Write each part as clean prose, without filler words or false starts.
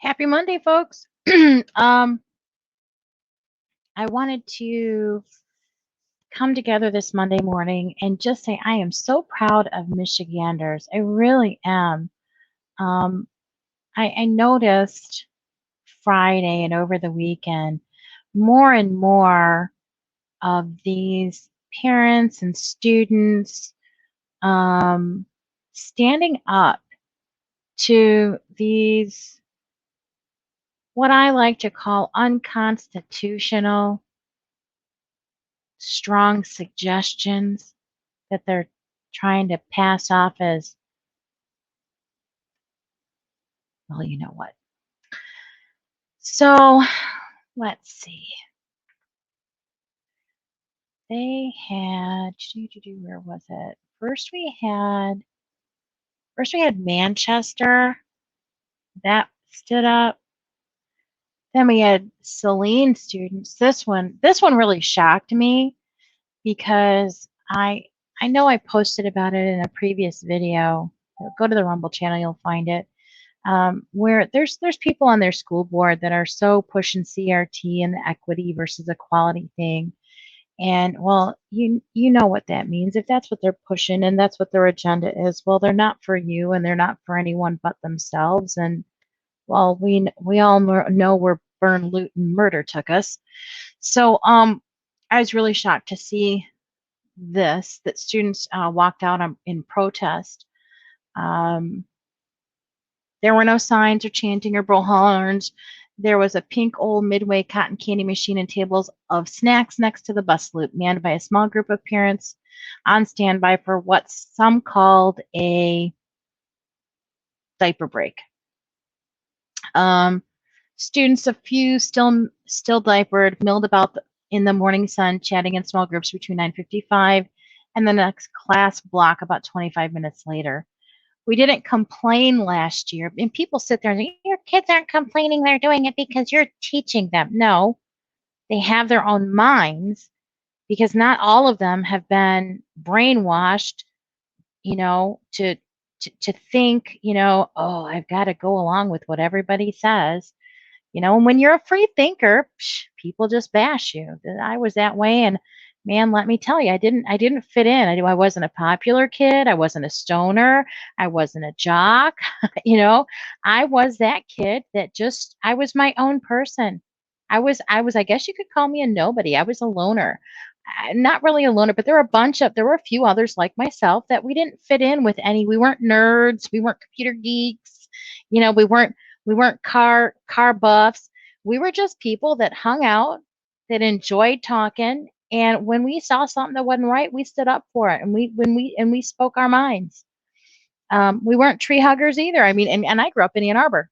Happy Monday, folks. I wanted to come together this Monday morning and just say I am so proud of Michiganders. I really am. Um, I noticed Friday and over the weekend more and more of these parents and students um, standing up to these, what I like to call unconstitutional strong suggestions that they're trying to pass off as, well, you know what. So let's see. They had, where was it? First we had Manchester that stood up. Then we had Celine students. This one really shocked me because I know I posted about it in a previous video. Go to the Rumble channel, you'll find it. Where there's people on their school board that are so pushing CRT and the equity versus equality thing. And well, you know what that means. If that's what they're pushing and that's what their agenda is, well, they're not for you and they're not for anyone but themselves. And well, we all know where burn, loot, and murder took us. So I was really shocked to see that students walked out in protest. Um, There were no signs or chanting or bullhorns. There was a pink old Midway cotton candy machine and tables of snacks next to the bus loop, manned by a small group of parents on standby for what some called a diaper break. Um, Students, a few still diapered, milled about in the morning sun, chatting in small groups between 9:55 and the next class block about 25 minutes later. We didn't complain last year. And people sit there and say, your kids aren't complaining, they're doing it because you're teaching them. No, they have their own minds because not all of them have been brainwashed, to think, oh, I've got to go along with what everybody says. And when you're a free thinker, people just bash you. I was that way, and man, let me tell you, I didn't fit in. I wasn't a popular kid. I wasn't a stoner. I wasn't a jock. you know, I was that kid that just I was my own person. I was I guess you could call me a nobody. I was a loner. Not really a loner, but there were a few others like myself that we didn't fit in with any. We weren't nerds. We weren't computer geeks. We weren't car buffs. We were just people that hung out, that enjoyed talking, and when we saw something that wasn't right, we stood up for it, and we spoke our minds. We weren't tree huggers either. I mean, and I grew up in Ann Arbor,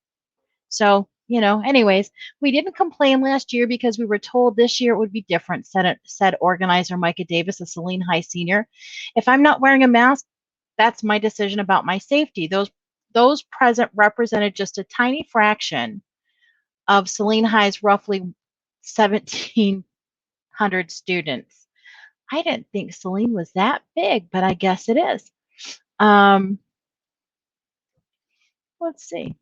so anyways, we didn't complain last year because we were told this year it would be different. Said organizer Micah Davis, a Saline High senior. If I'm not wearing a mask, that's my decision about my safety. Those present represented just a tiny fraction of Saline High's roughly 1,700 students. I didn't think Saline was that big, but I guess it is. Um, let's see.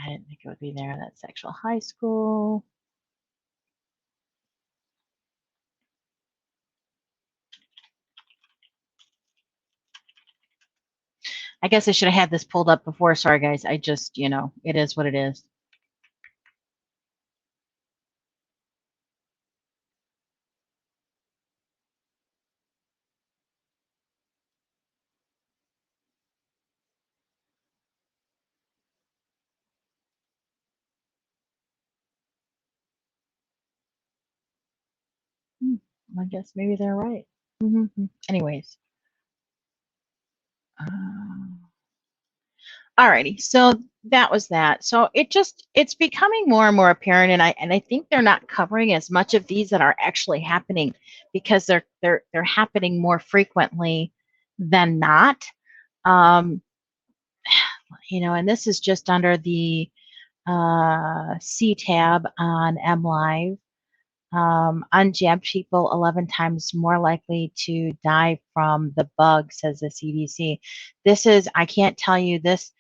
I didn't think it would be there. That's actual high school. I guess I should have had this pulled up before. Sorry, guys. I just, it is what it is. I guess maybe they're right. Anyways, Alrighty, so that was that. So it's becoming more and more apparent, and I think they're not covering as much of these that are actually happening because they're happening more frequently than not. Um, and this is just under the C tab on MLive. Unjabbed people 11 times more likely to die from the bug, says the CDC. I can't tell you this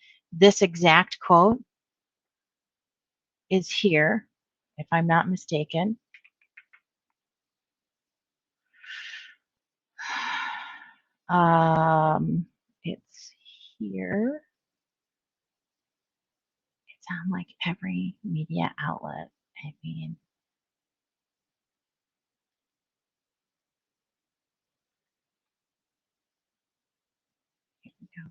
exact quote is here, if I'm not mistaken. It's here. It's on like every media outlet. I mean, here we go.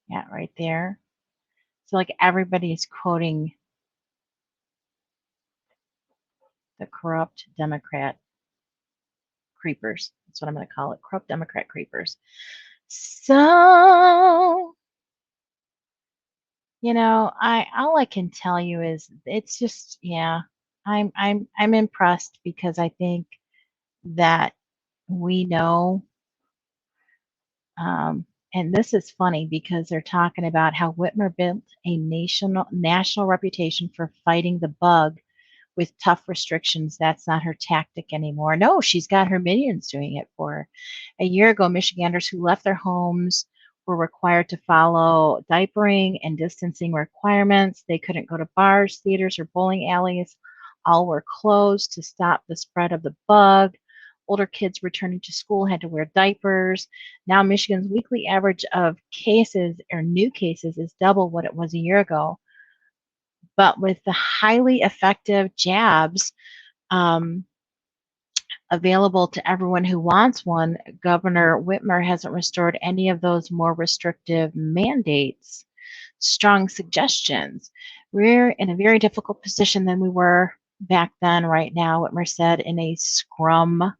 Yeah, right there. So like everybody's quoting the corrupt Democrat creepers. That's what I'm going to call it, corrupt Democrat creepers. So, I all I can tell you is it's just, yeah, I'm impressed because I think that we know, um, and this is funny because they're talking about how Whitmer built a national reputation for fighting the bug with tough restrictions. That's not her tactic anymore. No, she's got her minions doing it for her. A year ago, Michiganders who left their homes were required to follow diapering and distancing requirements. They couldn't go to bars, theaters, or bowling alleys. All were closed to stop the spread of the bug. Older kids returning to school had to wear diapers. Now, Michigan's weekly average of cases or new cases is double what it was a year ago. But with the highly effective jabs um, available to everyone who wants one, Governor Whitmer hasn't restored any of those more restrictive mandates. Strong suggestions. We're in a very difficult position than we were back then, right now, Whitmer said in a scrum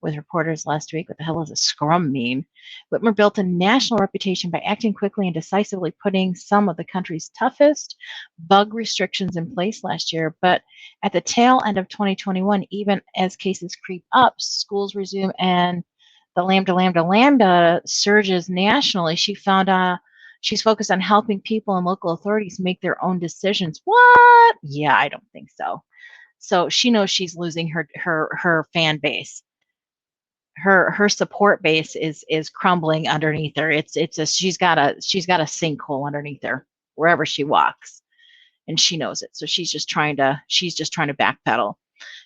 with reporters last week. What the hell does a scrum mean? Whitmer built a national reputation by acting quickly and decisively, putting some of the country's toughest bug restrictions in place last year. But at the tail end of 2021, even as cases creep up, schools resume, and the lambda surges nationally. She's focused on helping people and local authorities make their own decisions. What? Yeah, I don't think so. So she knows she's losing her fan base. Her support base is crumbling underneath her. She's got a sinkhole underneath her wherever she walks, and she knows it. So she's just trying to backpedal.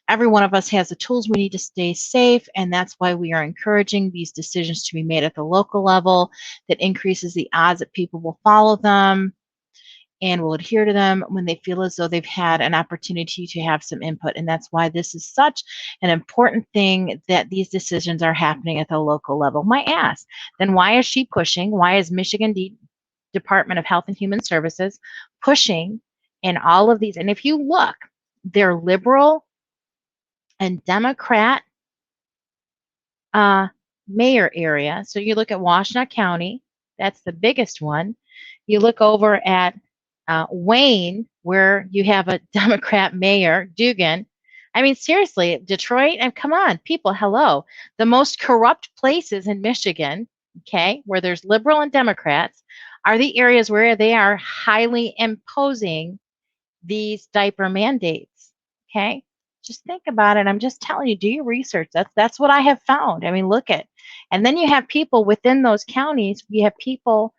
Every one of us has the tools we need to stay safe, and that's why we are encouraging these decisions to be made at the local level. That increases the odds that people will follow them and will adhere to them when they feel as though they've had an opportunity to have some input. And that's why this is such an important thing, that these decisions are happening at the local level. My ass. Then why is she pushing? Why is Michigan Department of Health and Human Services pushing in all of these? And if you look, they're liberal and Democrat mayor area. So you look at Washtenaw County, that's the biggest one. You look over at Wayne, where you have a Democrat mayor, Dugan. I mean, seriously, Detroit, and come on, people, hello. The most corrupt places in Michigan, okay, where there's liberal and Democrats, are the areas where they are highly imposing these diaper mandates, okay? Just think about it. I'm just telling you, do your research. That's what I have found. I mean, look at, and then you have people within those counties. You have people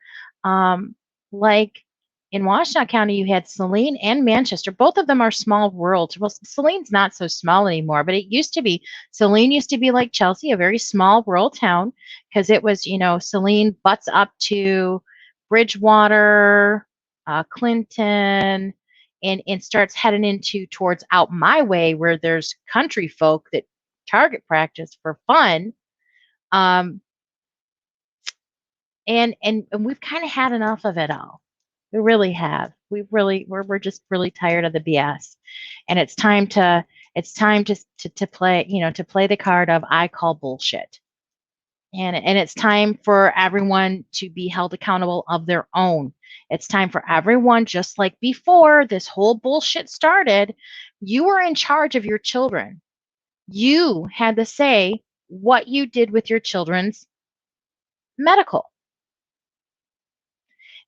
like in Washtenaw County, you had Saline and Manchester. Both of them are small rural. Well, Saline's not so small anymore, but it used to be. Saline used to be like Chelsea, a very small rural town, because it was, Saline butts up to Bridgewater, Clinton, and starts heading into towards out my way, where there's country folk that target practice for fun. And we've kind of had enough of it all. We really have. We're just really tired of the BS, and it's time to It's time to play, to play the card of I call bullshit. And it's time for everyone to be held accountable of their own. It's time for everyone, just like before this whole bullshit started, you were in charge of your children. You had to say what you did with your children's medical.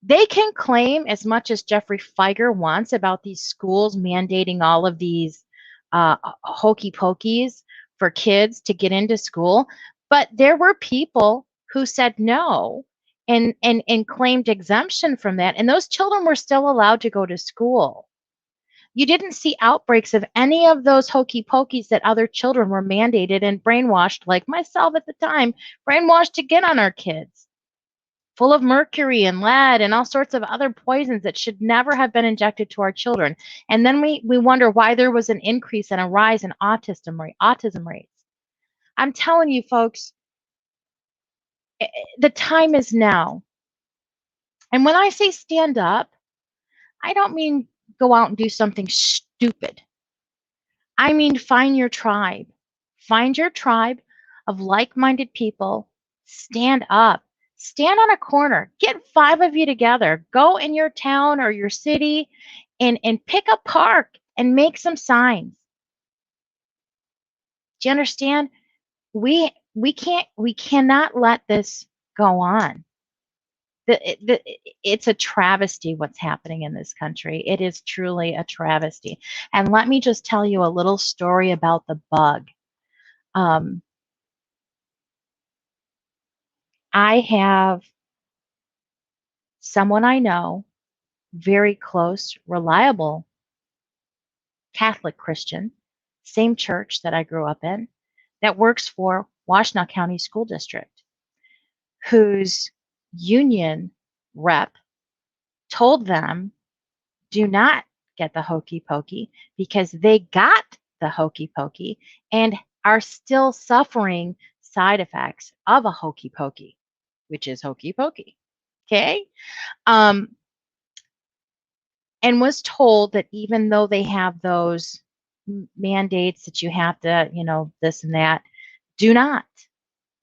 They can claim as much as Jeffrey Feiger wants about these schools mandating all of these hokey pokies for kids to get into school, but there were people who said no and claimed exemption from that, and those children were still allowed to go to school. You didn't see outbreaks of any of those hokey pokies that other children were mandated and brainwashed, like myself at the time, brainwashed to get on our kids, full of mercury and lead and all sorts of other poisons that should never have been injected to our children. And then we wonder why there was an increase and a rise in autism rates. I'm telling you, folks, the time is now. And when I say stand up, I don't mean go out and do something stupid. I mean, find your tribe. Find your tribe of like minded people. Stand up. Stand on a corner. Get 5 of you together. Go in your town or your city and pick a park and make some signs. Do you understand? We cannot let this go on. It's a travesty what's happening in this country. It is truly a travesty. And let me just tell you a little story about the bug. Um, I have someone I know, very close, reliable Catholic Christian, same church that I grew up in, that works for Washtenaw County School District, whose union rep told them, do not get the hokey pokey, because they got the hokey pokey and are still suffering side effects of a hokey pokey, which is hokey pokey. Okay. Um, and was told that even though they have those mandates that you have to, this and that, do not,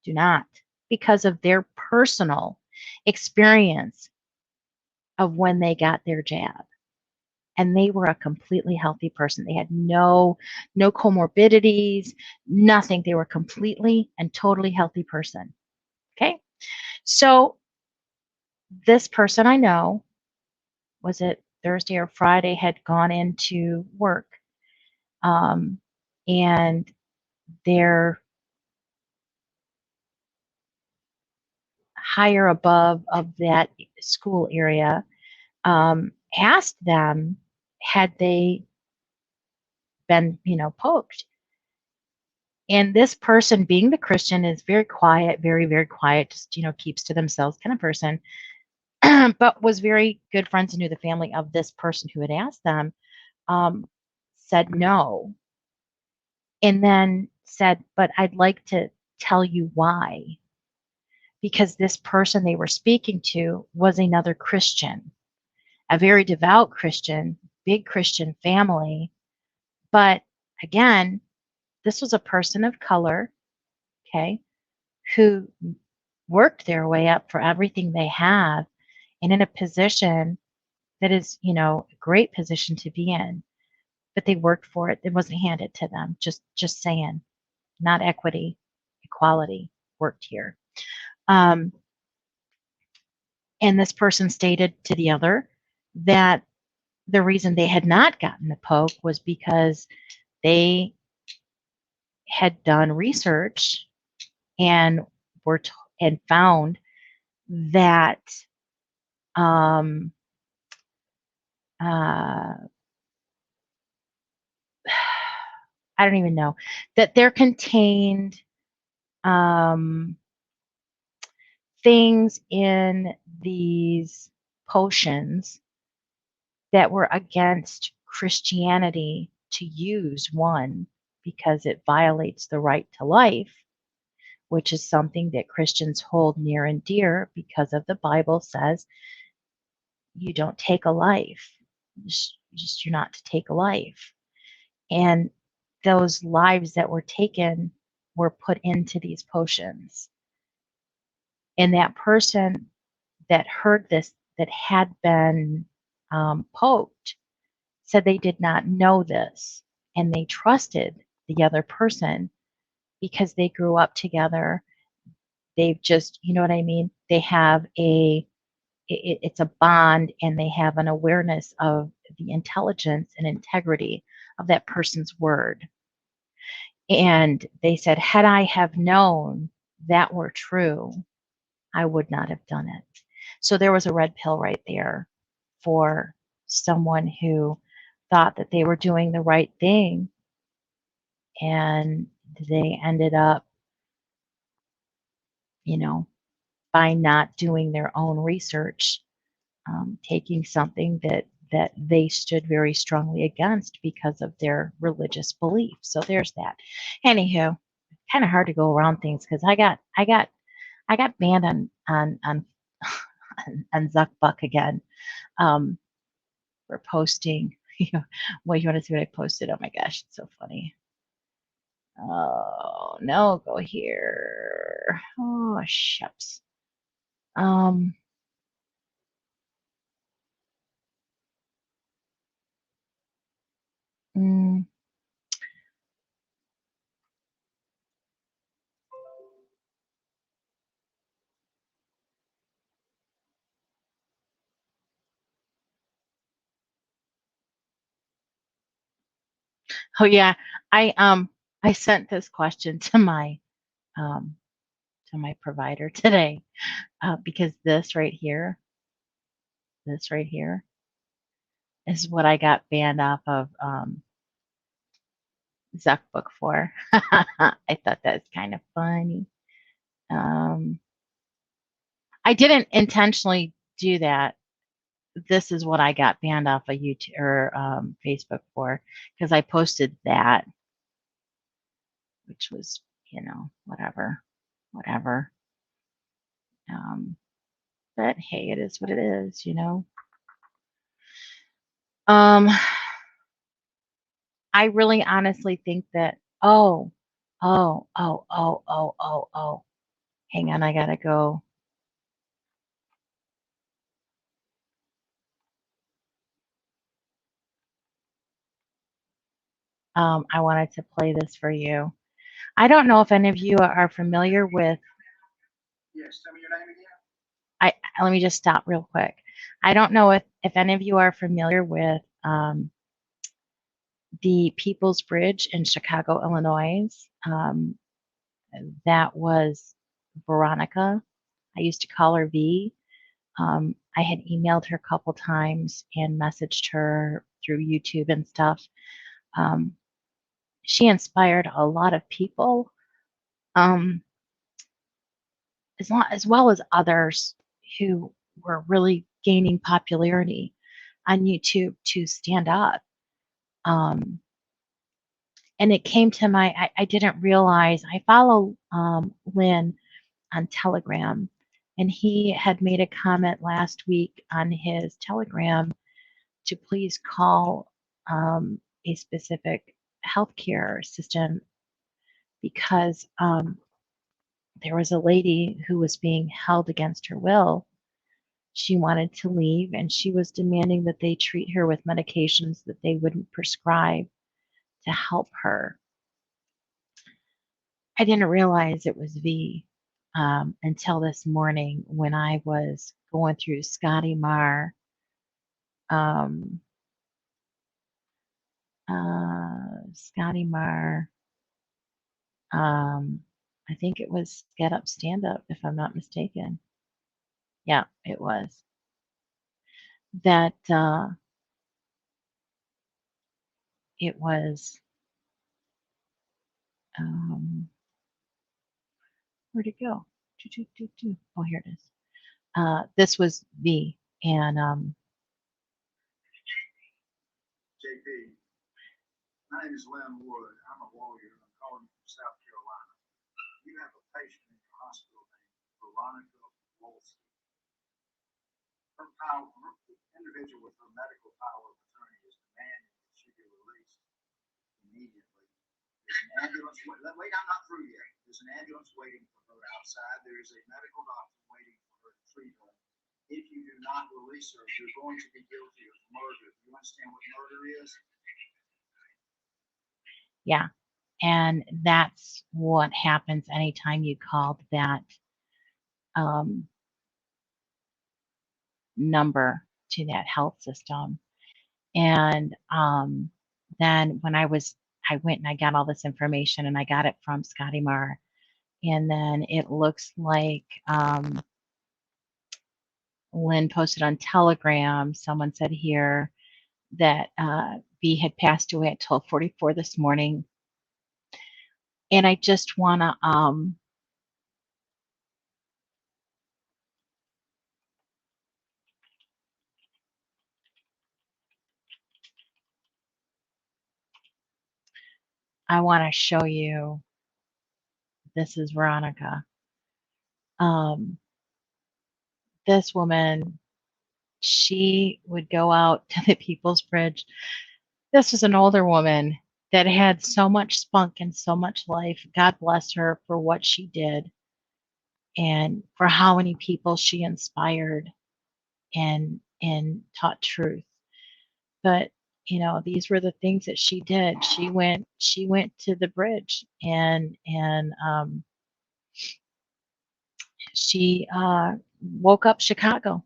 do not, because of their personal experience of when they got their jab. And they were a completely healthy person. They had no comorbidities, nothing. They were completely and totally healthy person. Okay. So this person I know, was it Thursday or Friday, had gone into work. And their higher above of that school area asked them, had they been, poked? And this person, being the Christian, is very quiet, very, very quiet, just, keeps to themselves kind of person, but was very good friends and knew the family of this person who had asked them, said no. And then said, but I'd like to tell you why. Because this person they were speaking to was another Christian, a very devout Christian, big Christian family. But again, this was a person of color, okay, who worked their way up for everything they have and in a position that is, a great position to be in. But they worked for it. It wasn't handed to them. Just saying, not equity, equality worked here. And this person stated to the other that the reason they had not gotten the poke was because they had done research and and found that um, uh, I don't even know that there contained things in these potions that were against Christianity to use, one, because it violates the right to life, which is something that Christians hold near and dear because of the Bible says you don't take a life. Just you're not to take a life. And those lives that were taken were put into these potions. And that person that heard this, that had been poked, said they did not know this, and they trusted the other person because they grew up together. They've just, you know what I mean? They have it's a bond, and they have an awareness of the intelligence and integrity of that person's word. And they said, had I have known that were true, I would not have done it. So there was a red pill right there for someone who thought that they were doing the right thing, and they ended up, you know, by not doing their own research, taking something that they stood very strongly against because of their religious belief. So there's that. Anywho, kind of hard to go around things because I got banned on on Zuckbuck again, um, for posting. Well, you want to see what I posted? Oh my gosh, it's so funny. Oh no, go here. Oh shucks. Um, mm, oh yeah, I sent this question um to my provider today, because this right here is what I got banned off of Zuckbook for. I thought that's kind of funny. Um, I didn't intentionally do that. This is what I got banned off of YouTube or Facebook for, because I posted that, which was, whatever, whatever. Um, but hey, it is what it is. Um, I really honestly think that, oh, oh, oh, oh, oh, oh, oh, hang on, I gotta go. I wanted to play this for you. I don't know if any of you are familiar with, Yes, tell me your name again. let me just stop real quick. I don't know if any of you are familiar with the People's Bridge in Chicago, Illinois. Um, that was Veronica. I used to call her V. I had emailed her a couple times and messaged her through YouTube and stuff. Um, she inspired a lot of people, um, as well as others who were really gaining popularity on YouTube to stand up. Um, and it came to I didn't realize, I follow Lynn on Telegram, and he had made a comment last week on his Telegram to please call a specific healthcare system because there was a lady who was being held against her will. She wanted to leave, and she was demanding that they treat her with medications that they wouldn't prescribe to help her. I didn't realize it was V until this morning when I was going through Scotty Marr. Um, Scotty Marr. Um, I think it was Get Up, Stand Up, if I'm not mistaken. Yeah, it was. That it was. Um, where'd it go? Oh, here it is. This was V, and JP, my name is Lynn Wood. I'm a lawyer. I'm calling from South Carolina. You have a patient in your hospital named Veronica Wolski. The individual with her medical power of attorney is demanding that she be released immediately. ambulance. Wait, I'm not through yet. There's an ambulance waiting for her outside. There is a medical doctor waiting for her to treat her. If you do not release her, you're going to be guilty of murder. You understand what murder is? Yeah. And that's what happens anytime you called that um, number to that health system. And then when I went and I got all this information and I got it from Scotty Marr. And then it looks like Lynn posted on Telegram, someone said here that B had passed away at 12:44 this morning. And I just want to show you, this is Veronica. This woman, she would go out to the People's Bridge. This was an older woman that had so much spunk and so much life. God bless her for what she did and for how many people she inspired and taught truth. But these were the things that she did. She went to the bridge and she woke up Chicago.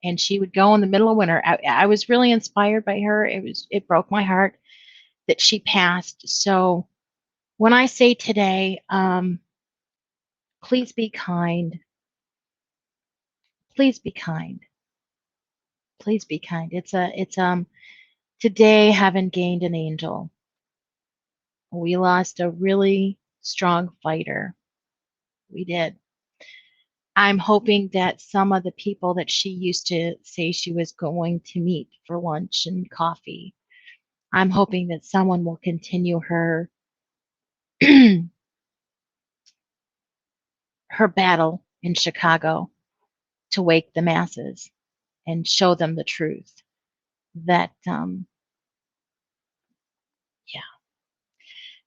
And she would go in the middle of winter. I was really inspired by her. It broke my heart that she passed. So when I say today, please be kind. Please be kind. Please be kind. It's today heaven gained an angel. We lost a really strong fighter. We did. I'm hoping that some of the people that she used to say she was going to meet for lunch and coffee, I'm hoping that someone will continue her her battle in Chicago to wake the masses and show them the truth that yeah.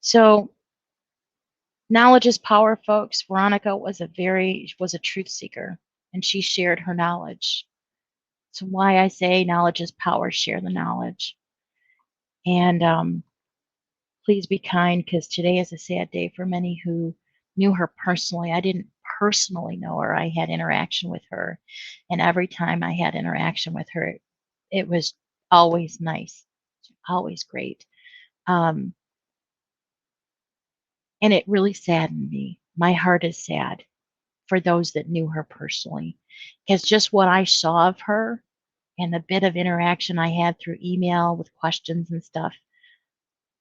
So knowledge is power, folks. Veronica was a truth seeker, and she shared her knowledge. So why I say knowledge is power, share the knowledge. And please be kind, because today is a sad day for many who knew her personally. I didn't personally know her. I had interaction with her, and every time I had interaction with her, it was always nice, always great. Um, and it really saddened me. My heart is sad for those that knew her personally, because just what I saw of her and the bit of interaction I had through email with questions and stuff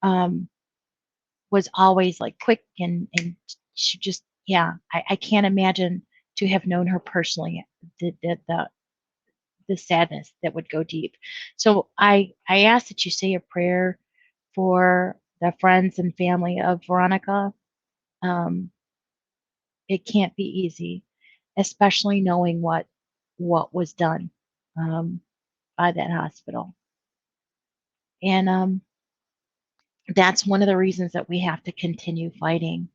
um, was always like quick and she just, yeah, I can't imagine to have known her personally, the sadness that would go deep. So I ask that you say a prayer for the friends and family of Veronica. Um, it can't be easy, especially knowing what was done by that hospital. And that's one of the reasons that we have to continue fighting.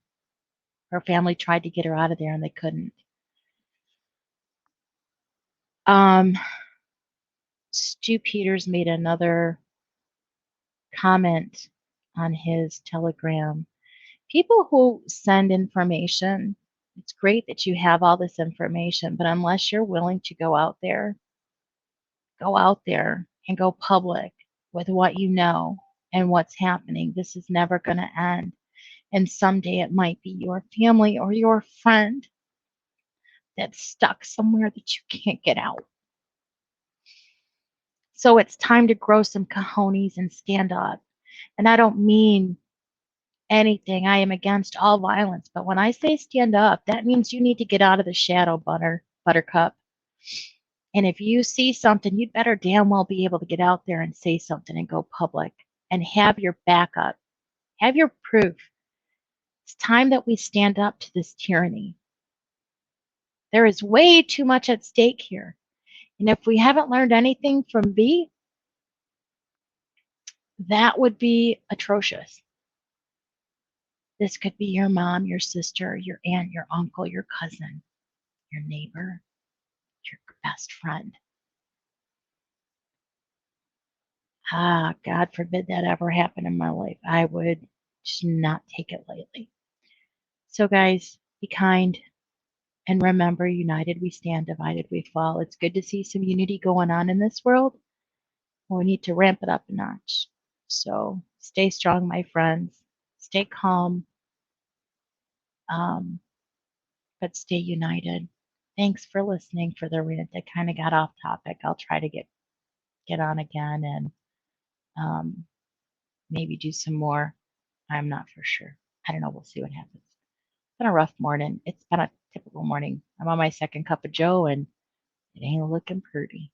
Her family tried to get her out of there and they couldn't. Um, Stu Peters made another comment on his Telegram. People who send information, it's great that you have all this information, but unless you're willing to go out there and go public with what you know and what's happening, this is never going to end. And someday it might be your family or your friend that's stuck somewhere that you can't get out. So it's time to grow some cojones and stand up. And I don't mean anything. I am against all violence. But when I say stand up, that means you need to get out of the shadow, buttercup. And if you see something, you'd better damn well be able to get out there and say something and go public and have your backup, have your proof. It's time that we stand up to this tyranny. There is way too much at stake here. And if we haven't learned anything from B, that would be atrocious. This could be your mom, your sister, your aunt, your uncle, your cousin, your neighbor, your best friend. God forbid that ever happen in my life. I would just not take it lightly. So, guys, be kind and remember, united we stand, divided we fall. It's good to see some unity going on in this world. We need to ramp it up a notch. So, stay strong, my friends. Stay calm, um, but stay united. Thanks for listening for the rant. I kind of got off topic. I'll try to get on again and um, maybe do some more. I'm not for sure. I don't know. We'll see what happens. It's been a rough morning. It's been a typical morning. I'm on my second cup of Joe and it ain't looking pretty.